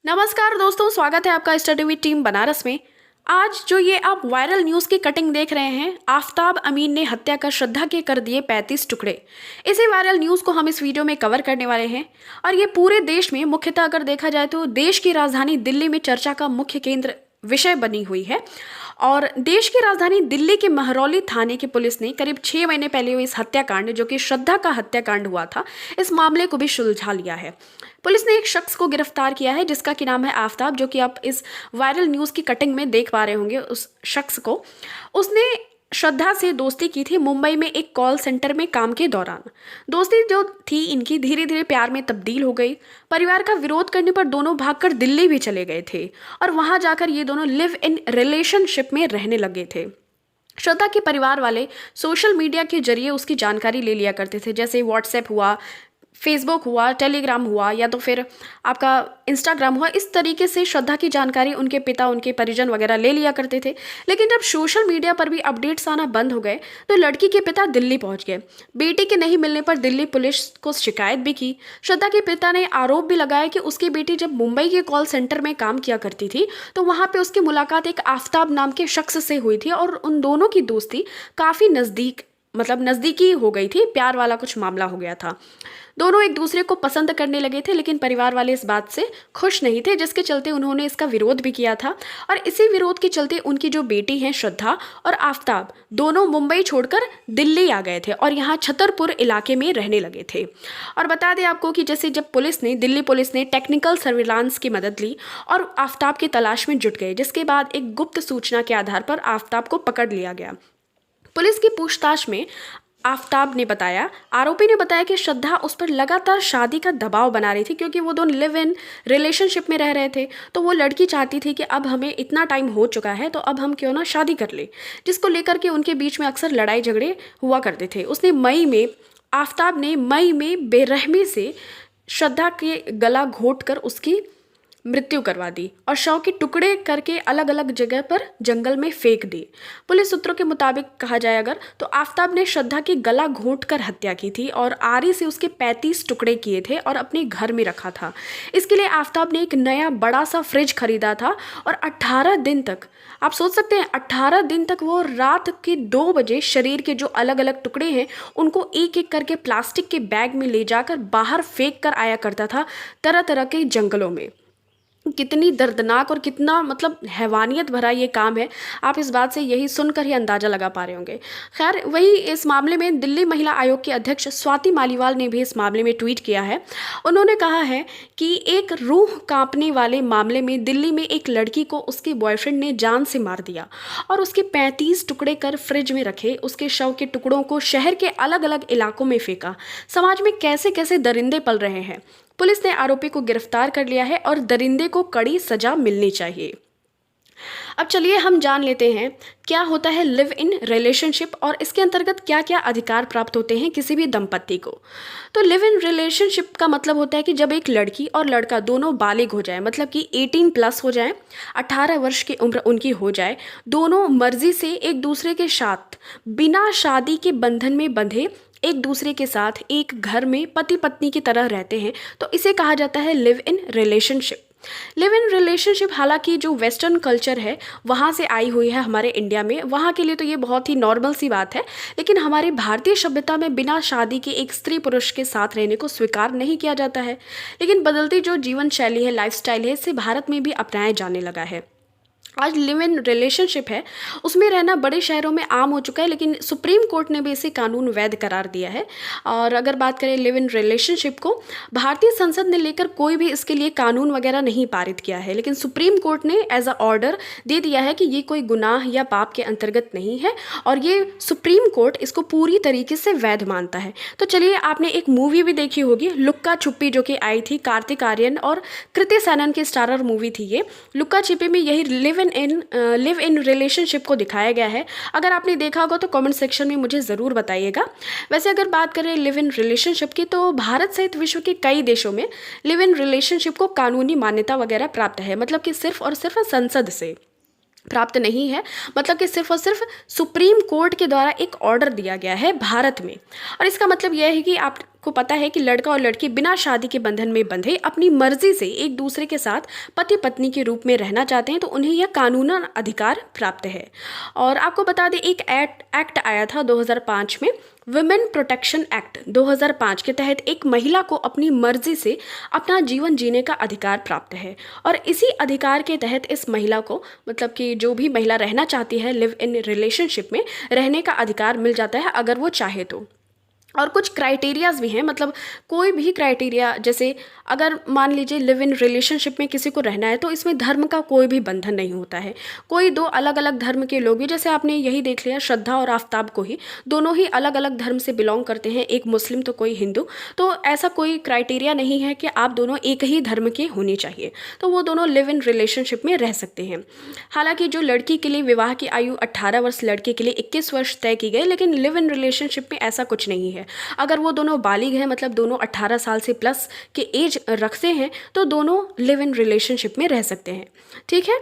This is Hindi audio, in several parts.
नमस्कार दोस्तों, स्वागत है आपका स्टडी विद टीम बनारस में। आज जो ये आप वायरल न्यूज़ की कटिंग देख रहे हैं, आफताब अमीन ने हत्या कर श्रद्धा के कर दिए 35 टुकड़े। इसी वायरल न्यूज़ को हम इस वीडियो में कवर करने वाले हैं और ये पूरे देश में, मुख्यतः अगर देखा जाए तो देश की राजधानी दिल्ली में चर्चा का मुख्य केंद्र विषय बनी हुई है। और देश की राजधानी दिल्ली के महरौली थाने की पुलिस ने करीब 6 महीने पहले हुई इस हत्याकांड, जो कि श्रद्धा का हत्याकांड हुआ था, इस मामले को भी सुलझा लिया है। पुलिस ने एक शख्स को गिरफ्तार किया है जिसका कि नाम है आफताब, जो कि आप इस वायरल न्यूज़ की कटिंग में देख पा रहे होंगे। उस शख्स को, उसने श्रद्धा से दोस्ती की थी मुंबई में एक कॉल सेंटर में काम के दौरान। दोस्ती जो थी इनकी धीरे धीरे प्यार में तब्दील हो गई। परिवार का विरोध करने पर दोनों भागकर दिल्ली भी चले गए थे और वहां जाकर ये दोनों लिव इन रिलेशनशिप में रहने लगे थे। श्रद्धा के परिवार वाले सोशल मीडिया के जरिए उसकी जानकारी ले लिया करते थे, जैसे व्हाट्सएप हुआ, फेसबुक हुआ, टेलीग्राम हुआ, या तो फिर आपका इंस्टाग्राम हुआ। इस तरीके से श्रद्धा की जानकारी उनके पिता, उनके परिजन वगैरह ले लिया करते थे। लेकिन जब सोशल मीडिया पर भी अपडेट्स आना बंद हो गए तो लड़की के पिता दिल्ली पहुंच गए। बेटी के नहीं मिलने पर दिल्ली पुलिस को शिकायत भी की। श्रद्धा के पिता ने आरोप भी लगाया कि उसकी बेटी जब मुंबई के कॉल सेंटर में काम किया करती थी तो वहां पर उसकी मुलाकात एक आफताब नाम के शख्स से हुई थी और उन दोनों की दोस्ती काफ़ी नज़दीकी हो गई थी। प्यार वाला कुछ मामला हो गया था। दोनों एक दूसरे को पसंद करने लगे थे, लेकिन परिवार वाले इस बात से खुश नहीं थे, जिसके चलते उन्होंने इसका विरोध भी किया था। और इसी विरोध के चलते उनकी जो बेटी हैं श्रद्धा और आफताब, दोनों मुंबई छोड़कर दिल्ली आ गए थे और यहाँ छतरपुर इलाके में रहने लगे थे। और बता दें आपको कि जैसे जब दिल्ली पुलिस ने टेक्निकल सर्विलांस की मदद ली और आफताब की तलाश में जुट गए, जिसके बाद एक गुप्त सूचना के आधार पर आफताब को पकड़ लिया गया। पुलिस की पूछताछ में आरोपी ने बताया कि श्रद्धा उस पर लगातार शादी का दबाव बना रही थी, क्योंकि वो दोनों लिव इन रिलेशनशिप में रह रहे थे। तो वो लड़की चाहती थी कि अब हमें इतना टाइम हो चुका है तो अब हम क्यों ना शादी कर ले, जिसको लेकर के उनके बीच में अक्सर लड़ाई झगड़े हुआ करते थे। आफताब ने मई में बेरहमी से श्रद्धा के गला घोट कर उसकी मृत्यु करवा दी और शव के टुकड़े करके अलग अलग जगह पर जंगल में फेंक दिए। पुलिस सूत्रों के मुताबिक कहा जाए अगर तो आफताब ने श्रद्धा की गला घोंट कर हत्या की थी और आरी से उसके 35 टुकड़े किए थे और अपने घर में रखा था। इसके लिए आफताब ने एक नया बड़ा सा फ्रिज खरीदा था और 18 दिन तक, आप सोच सकते हैं, 18 दिन तक वो रात के 2 बजे शरीर के जो अलग अलग टुकड़े हैं उनको एक एक करके प्लास्टिक के बैग में ले जाकर बाहर फेंक कर आया करता था तरह तरह के जंगलों में। कितनी दर्दनाक और कितना हैवानियत भरा ये काम है, आप इस बात से यही सुनकर ही अंदाज़ा लगा पा रहे होंगे। खैर, वही इस मामले में दिल्ली महिला आयोग की अध्यक्ष स्वाति मालीवाल ने भी इस मामले में ट्वीट किया है। उन्होंने कहा है कि एक रूह कांपने वाले मामले में दिल्ली में एक लड़की को उसके बॉयफ्रेंड ने जान से मार दिया और उसके 35 टुकड़े कर फ्रिज में रखे। उसके शव के टुकड़ों को शहर के अलग अलग इलाकों में फेंका। समाज में कैसे कैसे दरिंदे पल रहे हैं। पुलिस ने आरोपी को गिरफ्तार कर लिया है और दरिंदे को कड़ी सजा मिलनी चाहिए। अब चलिए हम जान लेते हैं क्या होता है लिव इन रिलेशनशिप और इसके अंतर्गत क्या क्या अधिकार प्राप्त होते हैं किसी भी दंपत्ति को। तो लिव इन रिलेशनशिप का मतलब होता है कि जब एक लड़की और लड़का दोनों बालिग हो जाए, मतलब कि 18+ हो जाए, 18 वर्ष की उम्र उनकी हो जाए, दोनों मर्जी से एक दूसरे के साथ बिना शादी के बंधन में बंधे एक दूसरे के साथ एक घर में पति पत्नी की तरह रहते हैं, तो इसे कहा जाता है live in relationship. Live in relationship हालांकि जो वेस्टर्न कल्चर है वहाँ से आई हुई है हमारे इंडिया में, वहाँ के लिए तो ये बहुत ही नॉर्मल सी बात है, लेकिन हमारे भारतीय सभ्यता में बिना शादी के एक स्त्री पुरुष के साथ रहने को स्वीकार नहीं किया जाता है। लेकिन बदलती जो जीवन शैली है, लाइफस्टाइल है, इसे भारत में भी अपनाया जाने लगा है। आज लिव इन रिलेशनशिप है, उसमें रहना बड़े शहरों में आम हो चुका है, लेकिन सुप्रीम कोर्ट ने भी इसे कानून वैध करार दिया है। और अगर बात करें लिव इन रिलेशनशिप को, भारतीय संसद ने लेकर कोई भी इसके लिए कानून वगैरह नहीं पारित किया है, लेकिन सुप्रीम कोर्ट ने एज अ ऑर्डर दे दिया है कि ये कोई गुनाह या पाप के अंतर्गत नहीं है और ये सुप्रीम कोर्ट इसको पूरी तरीके से वैध मानता है। तो चलिए, आपने एक मूवी भी देखी होगी लुक्का छुपी, जो कि आई थी, कार्तिक आर्यन और कृति सैनन की स्टारर मूवी थी ये। लुक्का छिपी में यही लिव इन रिलेशनशिप को दिखाया गया है। अगर आपने देखा होगा तो कमेंट सेक्शन में मुझे ज़रूर बताइएगा। वैसे अगर बात करें लिव इन रिलेशनशिप की, तो भारत सहित विश्व के कई देशों में लिव इन रिलेशनशिप को कानूनी मान्यता वगैरह प्राप्त है, मतलब कि सिर्फ और सिर्फ संसद से। प्राप्त नहीं है, मतलब कि सिर्फ और सिर्फ सुप्रीम कोर्ट के द्वारा एक ऑर्डर दिया गया है भारत में। और इसका मतलब यह है कि आपको पता है कि लड़का और लड़की बिना शादी के बंधन में बंधे अपनी मर्जी से एक दूसरे के साथ पति पत्नी के रूप में रहना चाहते हैं तो उन्हें यह कानूनन अधिकार प्राप्त है। और आपको बता दें, एक एक्ट आया था 2005 में, वुमेन प्रोटेक्शन एक्ट 2005 के तहत एक महिला को अपनी मर्जी से अपना जीवन जीने का अधिकार प्राप्त है। और इसी अधिकार के तहत इस महिला को, मतलब कि जो भी महिला रहना चाहती है लिव इन रिलेशनशिप में, रहने का अधिकार मिल जाता है अगर वो चाहे तो। और कुछ क्राइटेरियाज भी हैं, मतलब कोई भी क्राइटेरिया, जैसे अगर मान लीजिए लिव इन रिलेशनशिप में किसी को रहना है तो इसमें धर्म का कोई भी बंधन नहीं होता है। कोई दो अलग अलग धर्म के लोग भी, जैसे आपने यही देख लिया श्रद्धा और आफताब को ही, दोनों ही अलग अलग धर्म से बिलोंग करते हैं, एक मुस्लिम तो कोई हिंदू, तो ऐसा कोई क्राइटेरिया नहीं है कि आप दोनों एक ही धर्म के होने चाहिए, तो वो दोनों लिव इन रिलेशनशिप में रह सकते हैं। हालांकि जो लड़की के लिए विवाह की आयु 18 वर्ष, लड़के के लिए 21 वर्ष तय की गई, लेकिन लिव इन रिलेशनशिप में ऐसा कुछ नहीं है। अगर वो दोनों बालिग हैं, मतलब दोनों 18 साल से प्लस के एज रखते हैं, तो दोनों लिव इन रिलेशनशिप में रह सकते हैं। ठीक है।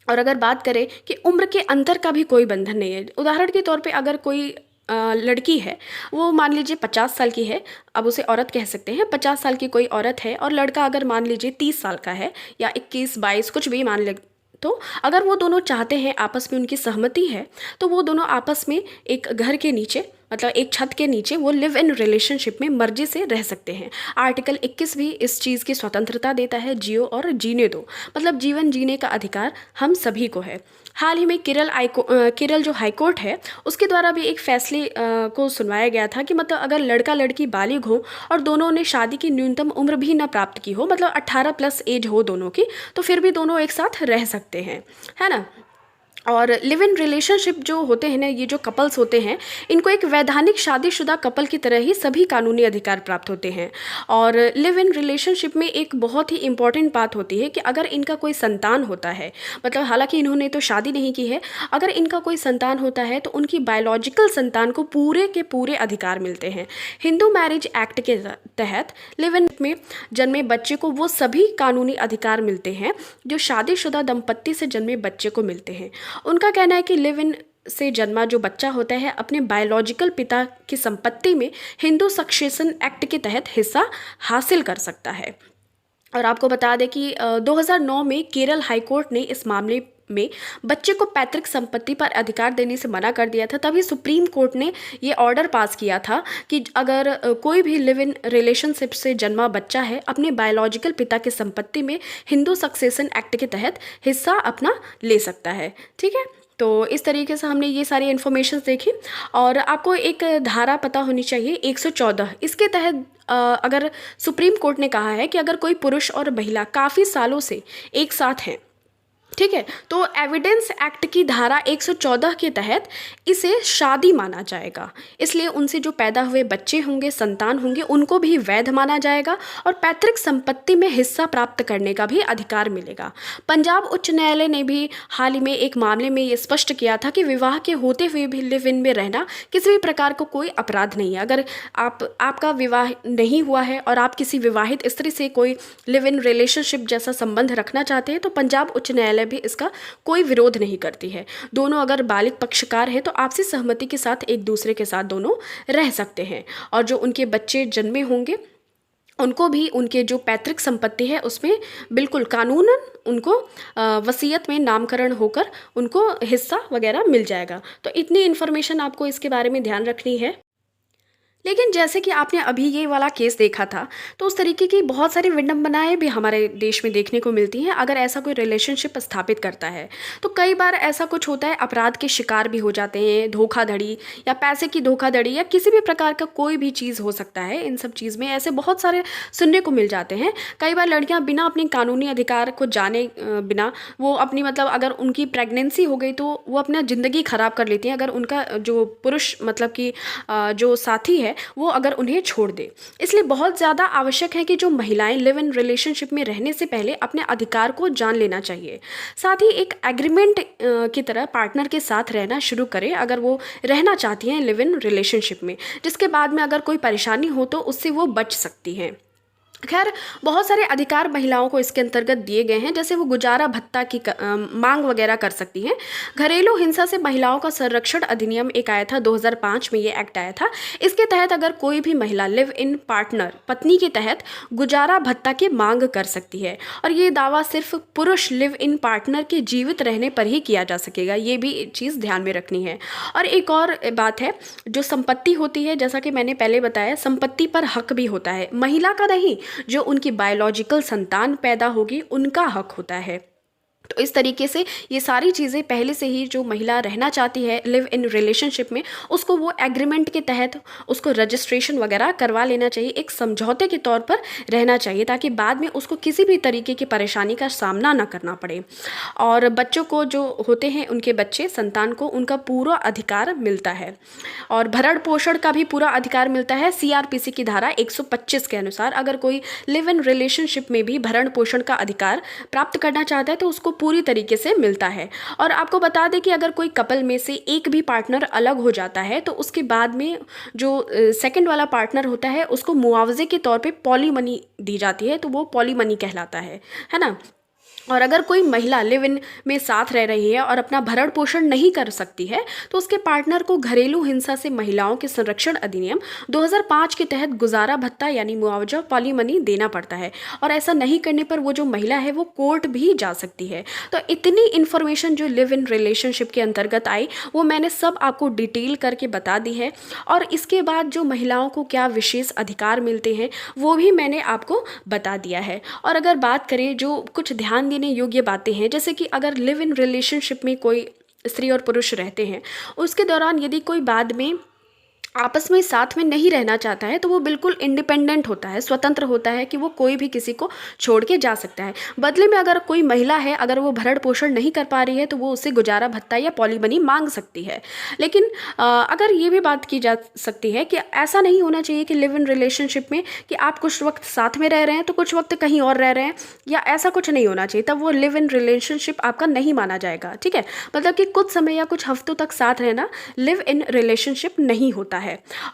और अगर बात करें कि उम्र के अंतर का भी कोई बंधन नहीं है। उदाहरण के तौर पे अगर कोई लड़की है, वो मान लीजिए 50 साल की है, अब उसे औरत कह सकते हैं, 50 साल की कोई औरत है, और लड़का अगर मान लीजिए 30 साल का है या 21, 22 कुछ भी मान ले, तो अगर वो दोनों चाहते हैं, आपस में उनकी सहमति है, तो वो दोनों आपस में एक घर के नीचे, मतलब एक छत के नीचे, वो लिव इन रिलेशनशिप में मर्जी से रह सकते हैं। आर्टिकल 21 भी इस चीज़ की स्वतंत्रता देता है, जियो और जीने दो, मतलब जीवन जीने का अधिकार हम सभी को है। हाल ही में केरल जो हाईकोर्ट है उसके द्वारा भी एक फैसले को सुनवाया गया था कि मतलब अगर लड़का लड़की बालिग हो और दोनों ने शादी की न्यूनतम उम्र भी न प्राप्त की हो, मतलब 18 प्लस एज हो दोनों की, तो फिर भी दोनों एक साथ रह सकते हैं, है ना। और लिव इन रिलेशनशिप जो होते हैं ना, ये जो कपल्स होते हैं, इनको एक वैधानिक शादीशुदा कपल की तरह ही सभी कानूनी अधिकार प्राप्त होते हैं। और लिव इन रिलेशनशिप में एक बहुत ही इंपॉर्टेंट बात होती है कि अगर इनका कोई संतान होता है, मतलब हालांकि इन्होंने तो शादी नहीं की है, अगर इनका कोई संतान होता है तो उनकी बायोलॉजिकल संतान को पूरे के पूरे अधिकार मिलते हैं। हिंदू मैरिज एक्ट के तहत लिव इन में जन्मे बच्चे को वो सभी कानूनी अधिकार मिलते हैं जो शादीशुदा दंपत्ति से जन्मे बच्चे को मिलते हैं। उनका कहना है कि लिव इन से जन्मा जो बच्चा होता है अपने बायोलॉजिकल पिता की संपत्ति में हिंदू सक्सेशन एक्ट के तहत हिस्सा हासिल कर सकता है। और आपको बता दें कि 2009 में केरल हाईकोर्ट ने इस मामले में बच्चे को पैतृक संपत्ति पर अधिकार देने से मना कर दिया था। तभी सुप्रीम कोर्ट ने ये ऑर्डर पास किया था कि अगर कोई भी लिव इन रिलेशनशिप से जन्मा बच्चा है, अपने बायोलॉजिकल पिता की संपत्ति में हिंदू सक्सेशन एक्ट के तहत हिस्सा अपना ले सकता है। ठीक है। तो इस तरीके से हमने ये सारी इन्फॉर्मेशन देखी। और आपको एक धारा पता होनी चाहिए 114, इसके तहत अगर सुप्रीम कोर्ट ने कहा है कि अगर कोई पुरुष और महिला काफ़ी सालों से एक साथ हैं, ठीक है, तो एविडेंस एक्ट की धारा 114 के तहत इसे शादी माना जाएगा। इसलिए उनसे जो पैदा हुए बच्चे होंगे, संतान होंगे, उनको भी वैध माना जाएगा और पैतृक संपत्ति में हिस्सा प्राप्त करने का भी अधिकार मिलेगा। पंजाब उच्च न्यायालय ने भी हाल ही में एक मामले में ये स्पष्ट किया था कि विवाह के होते हुए भी लिव इन में रहना किसी भी प्रकार का कोई अपराध नहीं है। अगर आपका विवाह नहीं हुआ है और आप किसी विवाहित स्त्री से कोई लिव इन रिलेशनशिप जैसा संबंध रखना चाहते हैं, तो पंजाब उच्च न्यायालय भी इसका कोई विरोध नहीं करती है। दोनों अगर बालिग पक्षकार है तो आपसी सहमति के साथ एक दूसरे के साथ दोनों रह सकते हैं। और जो उनके बच्चे जन्मे होंगे उनको भी उनके जो पैतृक संपत्ति है उसमें बिल्कुल कानूनन उनको वसीयत में नामकरण होकर उनको हिस्सा वगैरह मिल जाएगा। तो इतनी इन्फॉर्मेशन आपको इसके बारे में ध्यान रखनी है। लेकिन जैसे कि आपने अभी ये वाला केस देखा था, तो उस तरीके की बहुत सारी विडंबनाएं भी हमारे देश में देखने को मिलती हैं। अगर ऐसा कोई रिलेशनशिप स्थापित करता है तो कई बार ऐसा कुछ होता है, अपराध के शिकार भी हो जाते हैं, धोखाधड़ी या पैसे की धोखाधड़ी या किसी भी प्रकार का कोई भी चीज़ हो सकता है। इन सब चीज़ में ऐसे बहुत सारे सुनने को मिल जाते हैं। कई बार लड़कियाँ बिना अपने कानूनी अधिकार को जाने बिना वो अपनी, मतलब अगर उनकी प्रेगनेंसी हो गई तो वो अपना ज़िंदगी ख़राब कर लेती हैं, अगर उनका जो पुरुष मतलब कि जो साथी है वो अगर उन्हें छोड़ दे। इसलिए बहुत ज़्यादा आवश्यक है कि जो महिलाएं लिव इन रिलेशनशिप में रहने से पहले अपने अधिकार को जान लेना चाहिए। साथ ही एक एग्रीमेंट की तरह पार्टनर के साथ रहना शुरू करें अगर वो रहना चाहती हैं लिव इन रिलेशनशिप में, जिसके बाद में अगर कोई परेशानी हो तो उससे वो बच सकती हैं। खैर, बहुत सारे अधिकार महिलाओं को इसके अंतर्गत दिए गए हैं, जैसे वो गुजारा भत्ता की मांग वगैरह कर सकती हैं। घरेलू हिंसा से महिलाओं का संरक्षण अधिनियम एक आया था 2005 में, ये एक्ट आया था। इसके तहत अगर कोई भी महिला लिव इन पार्टनर पत्नी के तहत गुजारा भत्ता की मांग कर सकती है, और ये दावा सिर्फ पुरुष लिव इन पार्टनर के जीवित रहने पर ही किया जा सकेगा। ये भी चीज़ ध्यान में रखनी है। और एक और बात है, जो संपत्ति होती है, जैसा कि मैंने पहले बताया, संपत्ति पर हक भी होता है, महिला का नहीं, जो उनकी बायोलॉजिकल संतान पैदा होगी उनका हक होता है। तो इस तरीके से ये सारी चीज़ें पहले से ही जो महिला रहना चाहती है लिव इन रिलेशनशिप में, उसको वो एग्रीमेंट के तहत उसको रजिस्ट्रेशन वगैरह करवा लेना चाहिए, एक समझौते के तौर पर रहना चाहिए, ताकि बाद में उसको किसी भी तरीके की परेशानी का सामना ना करना पड़े। और बच्चों को जो होते हैं, उनके बच्चे संतान को उनका पूरा अधिकार मिलता है, और भरण पोषण का भी पूरा अधिकार मिलता है। CRPC की धारा 125 के अनुसार अगर कोई लिव इन रिलेशनशिप में भी भरण पोषण का अधिकार प्राप्त करना चाहता है तो उसको पूरी तरीके से मिलता है। और आपको बता दें कि अगर कोई कपल में से एक भी पार्टनर अलग हो जाता है तो उसके बाद में जो सेकंड वाला पार्टनर होता है उसको मुआवजे के तौर पे पॉली मनी दी जाती है, तो वो पॉली मनी कहलाता है ना। और अगर कोई महिला लिव इन में साथ रह रही है और अपना भरण पोषण नहीं कर सकती है तो उसके पार्टनर को घरेलू हिंसा से महिलाओं के संरक्षण अधिनियम 2005 के तहत गुजारा भत्ता यानी मुआवजा पॉली मनी देना पड़ता है, और ऐसा नहीं करने पर वो जो महिला है वो कोर्ट भी जा सकती है। तो इतनी इन्फॉर्मेशन जो लिव इन रिलेशनशिप के अंतर्गत आई वो मैंने सब आपको डिटेल करके बता दी है, और इसके बाद जो महिलाओं को क्या विशेष अधिकार मिलते हैं वो भी मैंने आपको बता दिया है। और अगर बात करें जो कुछ ध्यान देने योग्य बातें हैं, जैसे कि अगर लिव इन रिलेशनशिप में कोई स्त्री और पुरुष रहते हैं, उसके दौरान यदि कोई बाद में आपस में साथ में नहीं रहना चाहता है तो वो बिल्कुल इंडिपेंडेंट होता है, स्वतंत्र होता है कि वो कोई भी किसी को छोड़ के जा सकता है। बदले में अगर कोई महिला है, अगर वो भरण पोषण नहीं कर पा रही है तो वो उससे गुजारा भत्ता या पॉली मनी मांग सकती है। लेकिन अगर ये भी बात की जा सकती है कि ऐसा नहीं होना चाहिए कि लिव इन रिलेशनशिप में कि आप कुछ वक्त साथ में रह रहे हैं तो कुछ वक्त कहीं और रह रहे हैं, या ऐसा कुछ नहीं होना चाहिए, तब वो लिव इन रिलेशनशिप आपका नहीं माना जाएगा। ठीक है, मतलब कि कुछ समय या कुछ हफ्तों तक साथ रहना लिव इन रिलेशनशिप नहीं होता है।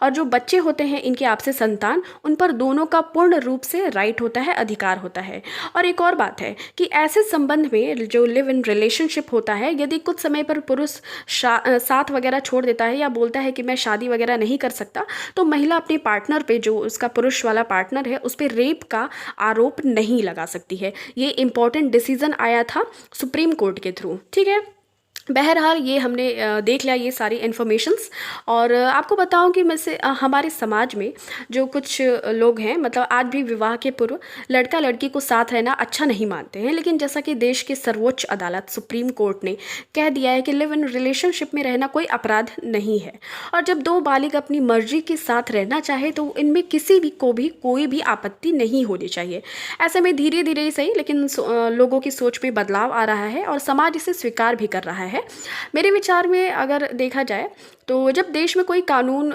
और जो बच्चे होते हैं, इनके आपसे संतान, उन पर दोनों का पूर्ण रूप से राइट होता है, अधिकार होता है। और एक और बात है कि ऐसे संबंध में जो लिव इन रिलेशनशिप होता है, यदि कुछ समय पर पुरुष साथ वगैरह छोड़ देता है या बोलता है कि मैं शादी वगैरह नहीं कर सकता, तो महिला अपने पार्टनर पे, जो उसका पुरुष वाला पार्टनर है, उस पर रेप का आरोप नहीं लगा सकती है। ये इंपॉर्टेंट डिसीजन आया था सुप्रीम कोर्ट के थ्रू। ठीक है, बहरहाल ये हमने देख लिया ये सारी इन्फॉर्मेशंस। और आपको बताऊं कि हमारे समाज में जो कुछ लोग हैं, मतलब आज भी विवाह के पूर्व लड़का लड़की को साथ रहना अच्छा नहीं मानते हैं, लेकिन जैसा कि देश की सर्वोच्च अदालत सुप्रीम कोर्ट ने कह दिया है कि लिव इन रिलेशनशिप में रहना कोई अपराध नहीं है, और जब दो बालिग अपनी मर्जी के साथ रहना चाहे तो इनमें किसी भी को भी कोई भी आपत्ति नहीं होनी चाहिए। ऐसे में धीरे धीरे ही सही, लेकिन लोगों की सोच में बदलाव आ रहा है और समाज इसे स्वीकार भी कर रहा है। मेरे विचार में अगर देखा जाए तो जब देश में कोई कानून,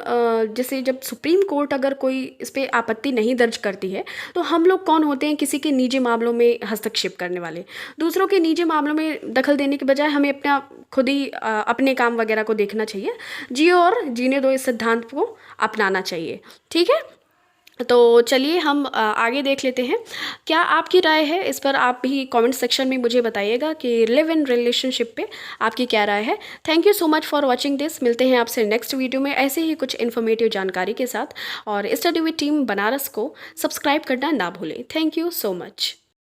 जैसे जब सुप्रीम कोर्ट अगर कोई इस पर आपत्ति नहीं दर्ज करती है, तो हम लोग कौन होते हैं किसी के निजी मामलों में हस्तक्षेप करने वाले। दूसरों के निजी मामलों में दखल देने के बजाय हमें अपना खुद ही अपने काम वगैरह को देखना चाहिए। जियो और जीने दो, इस सिद्धांत को अपनाना चाहिए। ठीक है, तो चलिए हम आगे देख लेते हैं। क्या आपकी राय है इस पर, आप भी कमेंट सेक्शन में मुझे बताइएगा कि लिव इन रिलेशनशिप पे आपकी क्या राय है। Thank you so much for watching this. मिलते हैं आपसे नेक्स्ट वीडियो में ऐसे ही कुछ इन्फॉर्मेटिव जानकारी के साथ, और स्टडी विद टीम बनारस को सब्सक्राइब करना ना भूलें। Thank you so much.